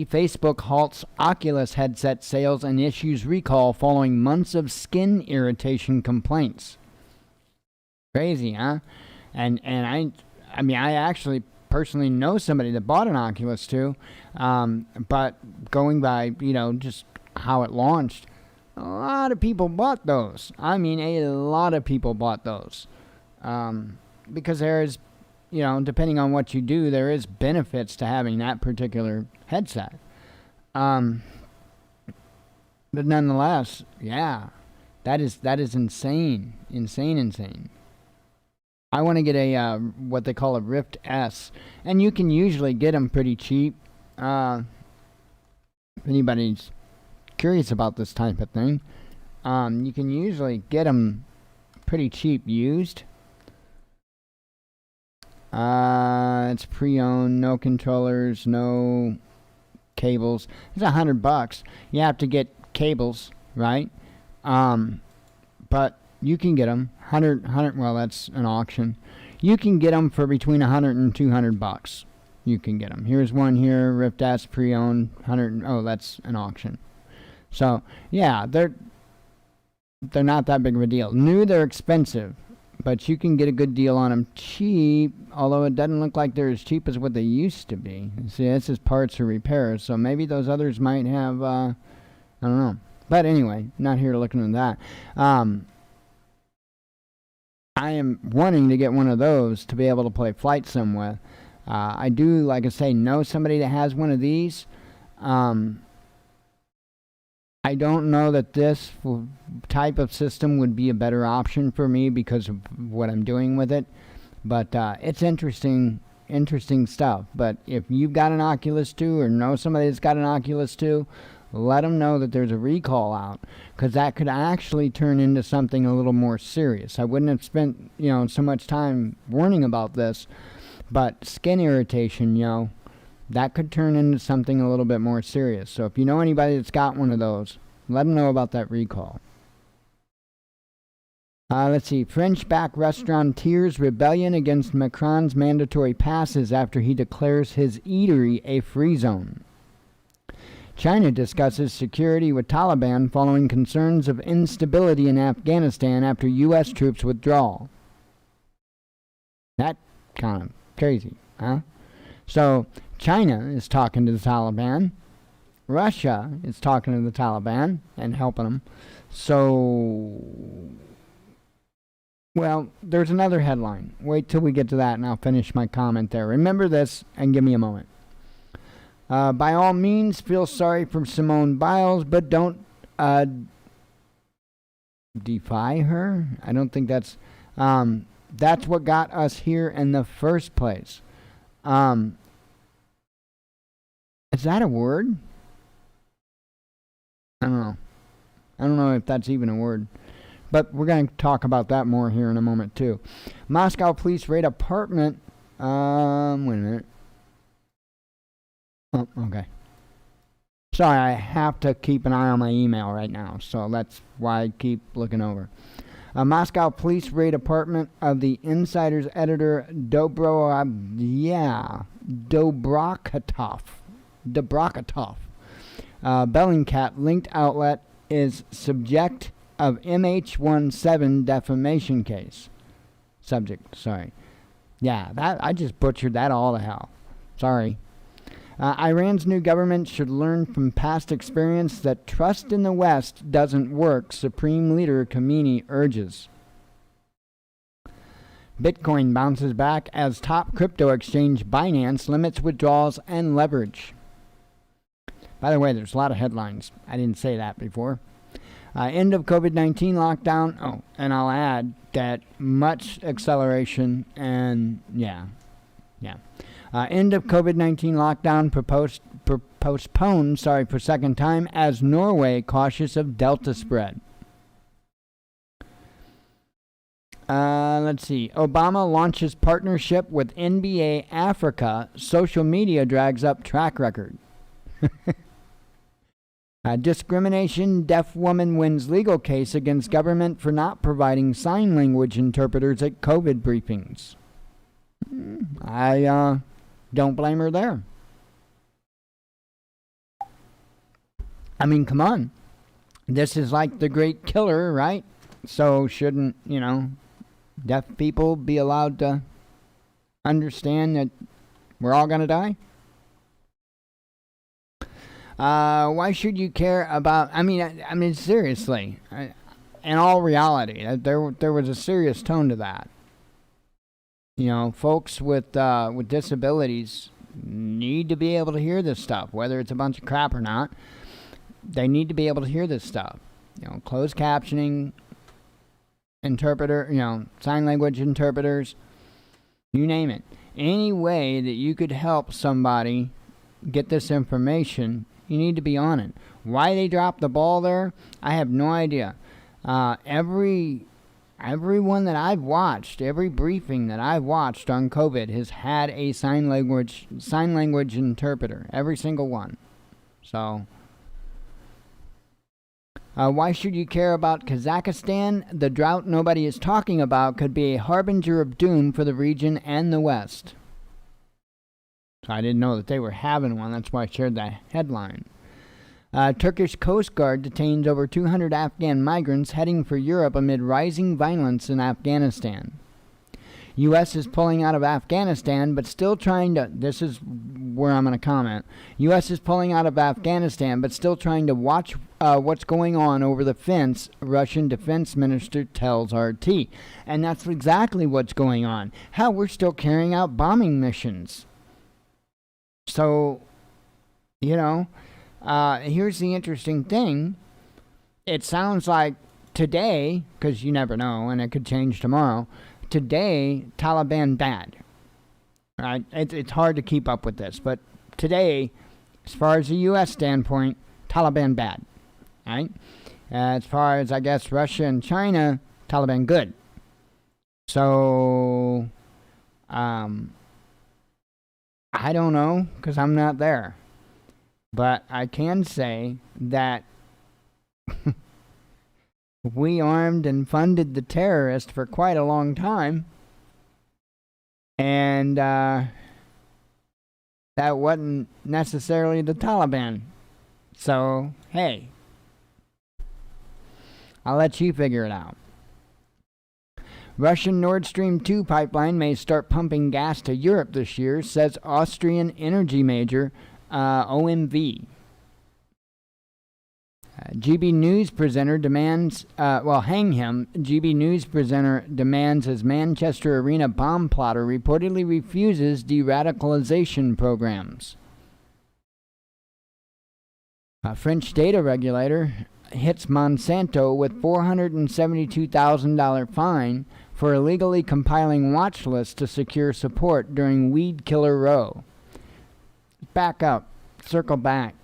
Facebook halts Oculus headset sales and issues recall following months of skin irritation complaints. Crazy, huh? And I actually personally know somebody that bought an Oculus 2, but going by, just how it launched, a lot of people bought those. I mean, a lot of people bought those. Because there is, depending on what you do, there is benefits to having that particular headset. But nonetheless, yeah, that is insane. Insane. I want to get a what they call a Rift S, and you can usually get them pretty cheap. If anybody's curious about this type of thing, you can usually get them pretty cheap used. It's pre-owned, no controllers, no cables. It's $100. You have to get cables, right? But you can get them 100. Well, that's an auction. You can get them for between $100 and $200. You can get them. Here's one here, Rift S pre-owned, 100. Oh, that's an auction. So yeah, they're not that big of a deal. New, they're expensive, but you can get a good deal on them cheap. Although it doesn't look like they're as cheap as what they used to be. See, this is parts or repairs, so maybe those others might have. I don't know. But anyway, not here to look into that. I am wanting to get one of those to be able to play Flight Sim with. I do, like I say, know somebody that has one of these. I don't know that this type of system would be a better option for me because of what I'm doing with it. But it's interesting stuff. But if you've got an Oculus 2 or know somebody that's got an Oculus 2, let them know that there's a recall out, because that could actually turn into something a little more serious. I wouldn't have spent, so much time warning about this, but skin irritation, that could turn into something a little bit more serious. So if you know anybody that's got one of those, let them know about that recall. Let's see. French-backed restaurateurs' rebellion against Macron's mandatory passes after he declares his eatery a free zone. China discusses security with Taliban following concerns of instability in Afghanistan after U.S. troops withdrawal. That kind of Crazy, huh? So China is talking to the Taliban. Russia is talking to the Taliban and helping them. So, well, there's another headline. Wait till we get to that and I'll finish my comment there. Remember this and give me a moment. By all means, feel sorry for Simone Biles, but don't defy her. I don't think that's what got us here in the first place. Is that a word? I don't know. I don't know if that's even a word. But we're going to talk about that more here in a moment, too. Moscow police raid apartment. Wait a minute. Oh, okay. Sorry, I have to keep an eye on my email right now, so that's why I keep looking over. Moscow police raid apartment of the Insider's editor Dobrokhatov. Bellingcat linked outlet is subject of MH17 defamation case. Subject, sorry. Yeah, that I just butchered that all to hell. Sorry. Iran's new government should learn from past experience that trust in the West doesn't work, Supreme Leader Khamenei urges. Bitcoin bounces back as top crypto exchange Binance limits withdrawals and leverage. By the way, there's a lot of headlines. I didn't say that before. End of COVID-19 lockdown. Oh, and I'll add that much acceleration and end of COVID-19 lockdown postponed for second time as Norway cautious of Delta spread. Let's see. Obama launches partnership with NBA Africa. Social media drags up track record. Discrimination. Deaf woman wins legal case against government for not providing sign language interpreters at COVID briefings. I don't blame her there. I mean, come on. This is like the great killer, right? So shouldn't, deaf people be allowed to understand that we're all going to die? Why should you care about... I mean, seriously. In all reality, there was a serious tone to that. Folks with disabilities need to be able to hear this stuff, whether it's a bunch of crap or not. They need to be able to hear this stuff. Closed captioning, interpreter, sign language interpreters, you name it. Any way that you could help somebody get this information, you need to be on it. Why they dropped the ball there, I have no idea. Everyone that I've watched, every briefing that I've watched on COVID has had a sign language interpreter. Every single one. So, why should you care about Kazakhstan? The drought nobody is talking about could be a harbinger of doom for the region and the West. So I didn't know that they were having one. That's why I shared that headline. Turkish Coast Guard detains over 200 Afghan migrants heading for Europe amid rising violence in Afghanistan. U.S. is pulling out of Afghanistan, but still trying to... This is where I'm going to comment. U.S. is pulling out of Afghanistan, but still trying to watch what's going on over the fence, Russian defense minister tells RT. And that's exactly what's going on. Hell, we're still carrying out bombing missions. So, here's the interesting thing. It sounds like today, because you never know, and it could change tomorrow, today, Taliban bad. Right? It's hard to keep up with this, but today, as far as the U.S. standpoint, Taliban bad. Right? As far as, I guess, Russia and China, Taliban good. So, I don't know, because I'm not there. But I can say that we armed and funded the terrorists for quite a long time. And that wasn't necessarily the Taliban. So, hey, I'll let you figure it out. Russian Nord Stream 2 pipeline may start pumping gas to Europe this year, says Austrian energy major OMV. GB News presenter demands, hang him. GB News presenter demands his Manchester Arena bomb plotter reportedly refuses de-radicalization programs. A French data regulator hits Monsanto with $472,000 fine for illegally compiling watch lists to secure support during Weed Killer Row. Back up. Circle back.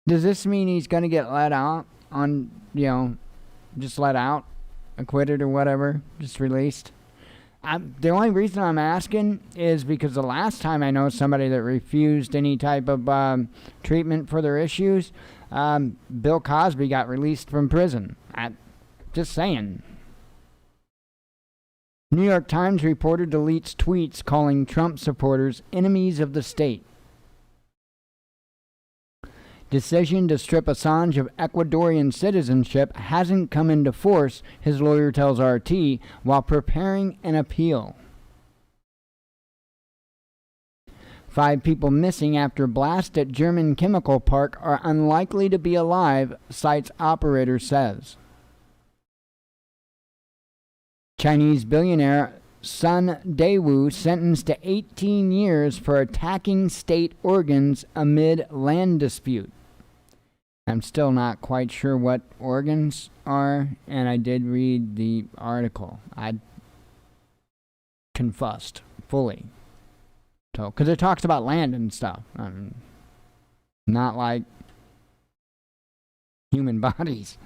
Does this mean he's going to get let out on, just let out, acquitted or whatever, just released? The only reason I'm asking is because the last time I know somebody that refused any type of treatment for their issues, Bill Cosby got released from prison. Just saying. New York Times reporter deletes tweets calling Trump supporters enemies of the state. Decision to strip Assange of Ecuadorian citizenship hasn't come into force, his lawyer tells RT, while preparing an appeal. 5 people missing after blast at German chemical park are unlikely to be alive, site's operator says. Chinese billionaire Sun Daewoo sentenced to 18 years for attacking state organs amid land dispute. I'm still not quite sure what organs are, and I did read the article. I confussed fully. So, because it talks about land and stuff. Not like human bodies.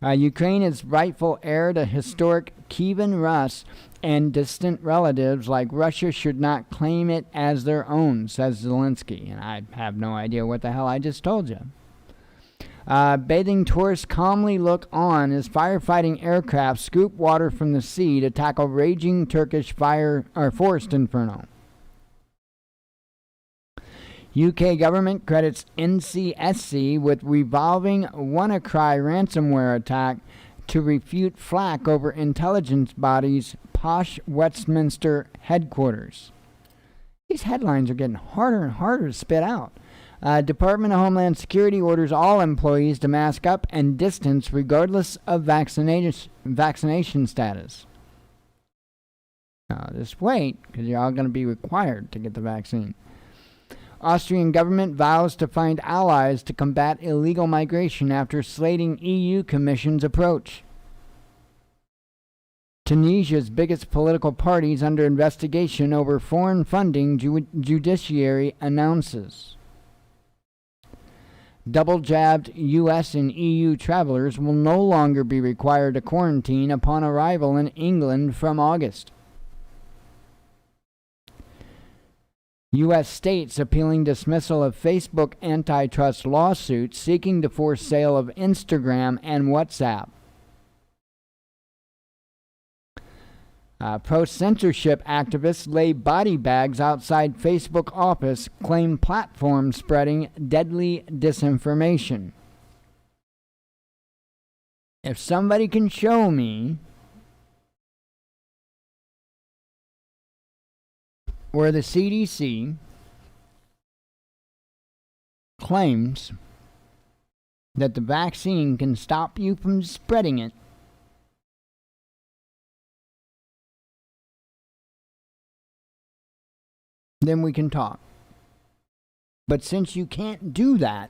Ukraine is rightful heir to historic Kievan Rus, and distant relatives like Russia should not claim it as their own, says Zelensky. And I have no idea what the hell I just told you. Bathing tourists calmly look on as firefighting aircraft scoop water from the sea to tackle raging Turkish forest inferno. UK government credits NCSC with revolving WannaCry ransomware attack to refute flack over intelligence body's posh Westminster headquarters. These headlines are getting harder and harder to spit out. Department of Homeland Security orders all employees to mask up and distance regardless of vaccination status. Now, just wait, because you're all going to be required to get the vaccine. Austrian government vows to find allies to combat illegal migration after slating EU Commission's approach. Tunisia's biggest political parties under investigation over foreign funding, judiciary announces. Double-jabbed U.S. and EU travelers will no longer be required to quarantine upon arrival in England from August. U.S. states appealing dismissal of Facebook antitrust lawsuits seeking to force sale of Instagram and WhatsApp. Pro-censorship activists lay body bags outside Facebook office, claim platform spreading deadly disinformation. If somebody can show me where the CDC claims that the vaccine can stop you from spreading it, then we can talk. But since you can't do that,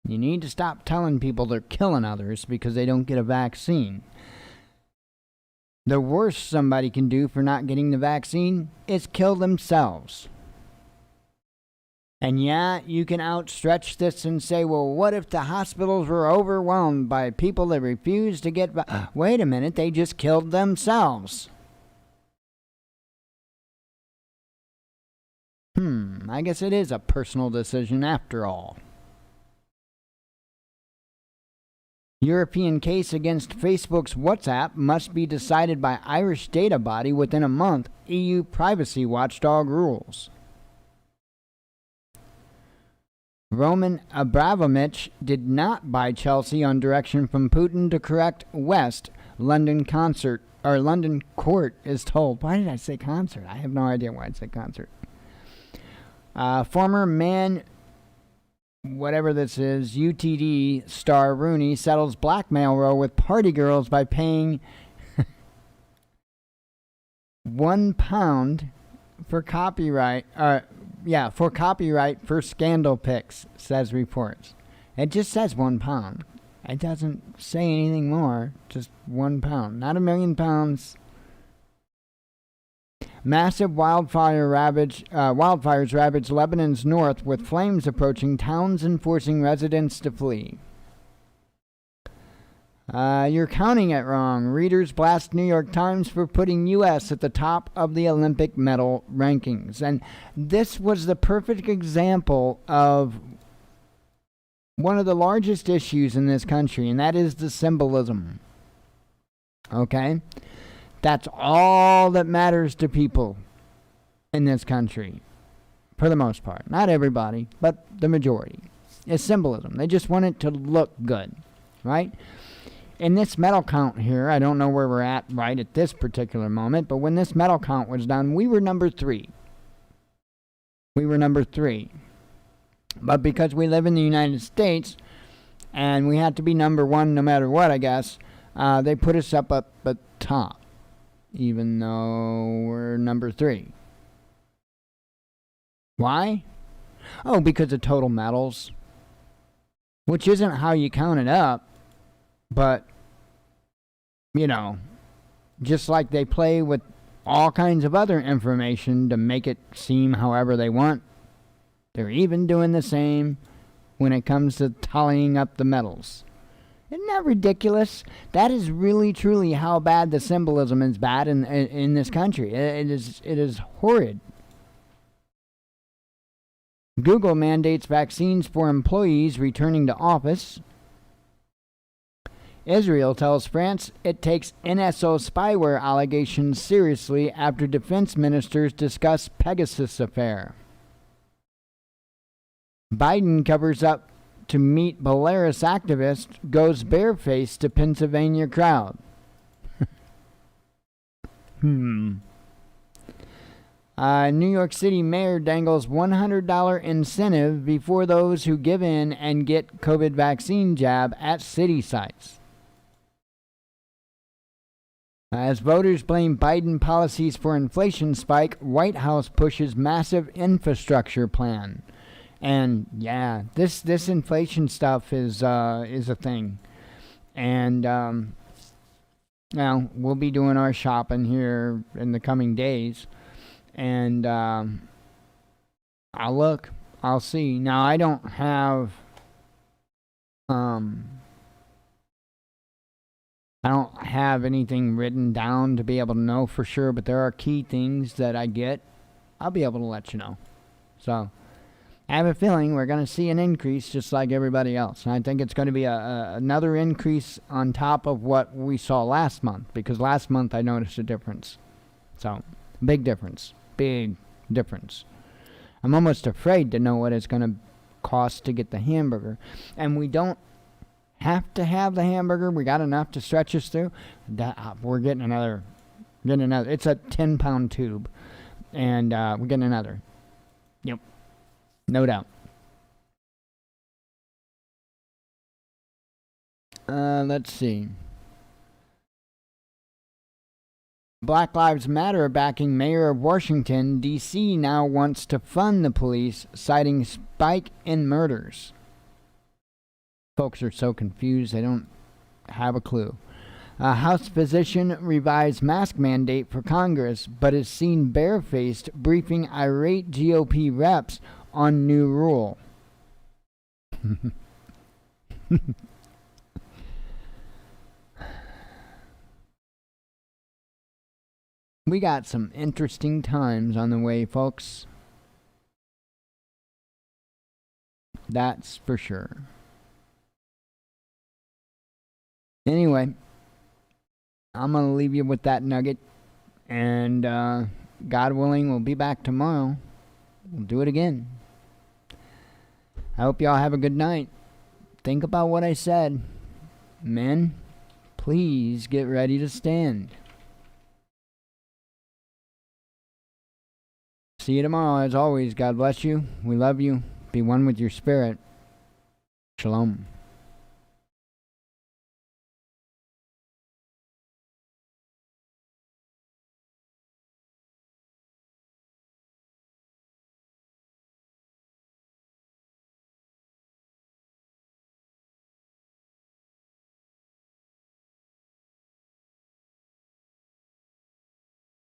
you need to stop telling people they're killing others because they don't get a vaccine. The worst somebody can do for not getting the vaccine is kill themselves. And yeah, you can outstretch this and say, well, what if the hospitals were overwhelmed by people that refuse to get wait a minute, they just killed themselves. I guess it is a personal decision after all. European case against Facebook's WhatsApp must be decided by Irish data body within a month, EU privacy watchdog rules. Roman Abramovich did not buy Chelsea on direction from Putin to correct West. London court is told. Why did I say concert? I have no idea why I said concert. Former man, whatever this is, UTD star Rooney settles blackmail row with party girls by paying £1 for copyright. For copyright for scandal pics, says reports. It just says £1. It doesn't say anything more. Just £1, not £1 million. Massive wildfires ravage Lebanon's north, with flames approaching towns and forcing residents to flee. You're counting it wrong. Readers blast New York Times for putting U.S. at the top of the Olympic medal rankings. And this was the perfect example of one of the largest issues in this country, and that is the symbolism. Okay? That's all that matters to people in this country, for the most part. Not everybody, but the majority. Is symbolism. They just want it to look good, right? In this medal count here, I don't know where we're at right at this particular moment, but when this medal count was done, we were number 3. But because we live in the United States, and we had to be number 1 no matter what, I guess, they put us up at top, even though we're number 3. Why? Oh, because of total medals, which isn't how you count it up. But, just like they play with all kinds of other information to make it seem however they want, they're even doing the same when it comes to tallying up the medals. Isn't that ridiculous? That is really, truly how bad the symbolism is bad in this country. It is horrid. Google mandates vaccines for employees returning to office. Israel tells France it takes NSO spyware allegations seriously after defense ministers discuss Pegasus affair. Biden covers up to meet Belarus activist, goes barefaced to Pennsylvania crowd. New York City mayor dangles $100 incentive before those who give in and get COVID vaccine jab at city sites. As voters blame Biden policies for inflation spike, White House pushes massive infrastructure plan. And yeah, this inflation stuff is a thing. And we'll be doing our shopping here in the coming days. And I'll see. Now I don't have anything written down to be able to know for sure, but there are key things that I get. I'll be able to let you know. So I have a feeling we're going to see an increase just like everybody else. And I think it's going to be another increase on top of what we saw last month, because last month I noticed a difference. So, big difference. I'm almost afraid to know what it's going to cost to get the hamburger. And we don't have to have the hamburger. We got enough to stretch us through. We're getting another. It's a 10-pound tube. And we're getting another. Yep. No doubt. Let's see. Black Lives Matter backing mayor of Washington, D.C. now wants to fund the police, citing spike in murders. Folks are so confused, they don't have a clue. A House physician revised mask mandate for Congress, but is seen barefaced briefing irate GOP reps on new rule. We got some interesting times on the way, folks. That's for sure. Anyway, I'm going to leave you with that nugget. And God willing, we'll be back tomorrow. We'll do it again. I hope y'all have a good night. Think about what I said. Men, please get ready to stand. See you tomorrow. As always, God bless you. We love you. Be one with your spirit. Shalom.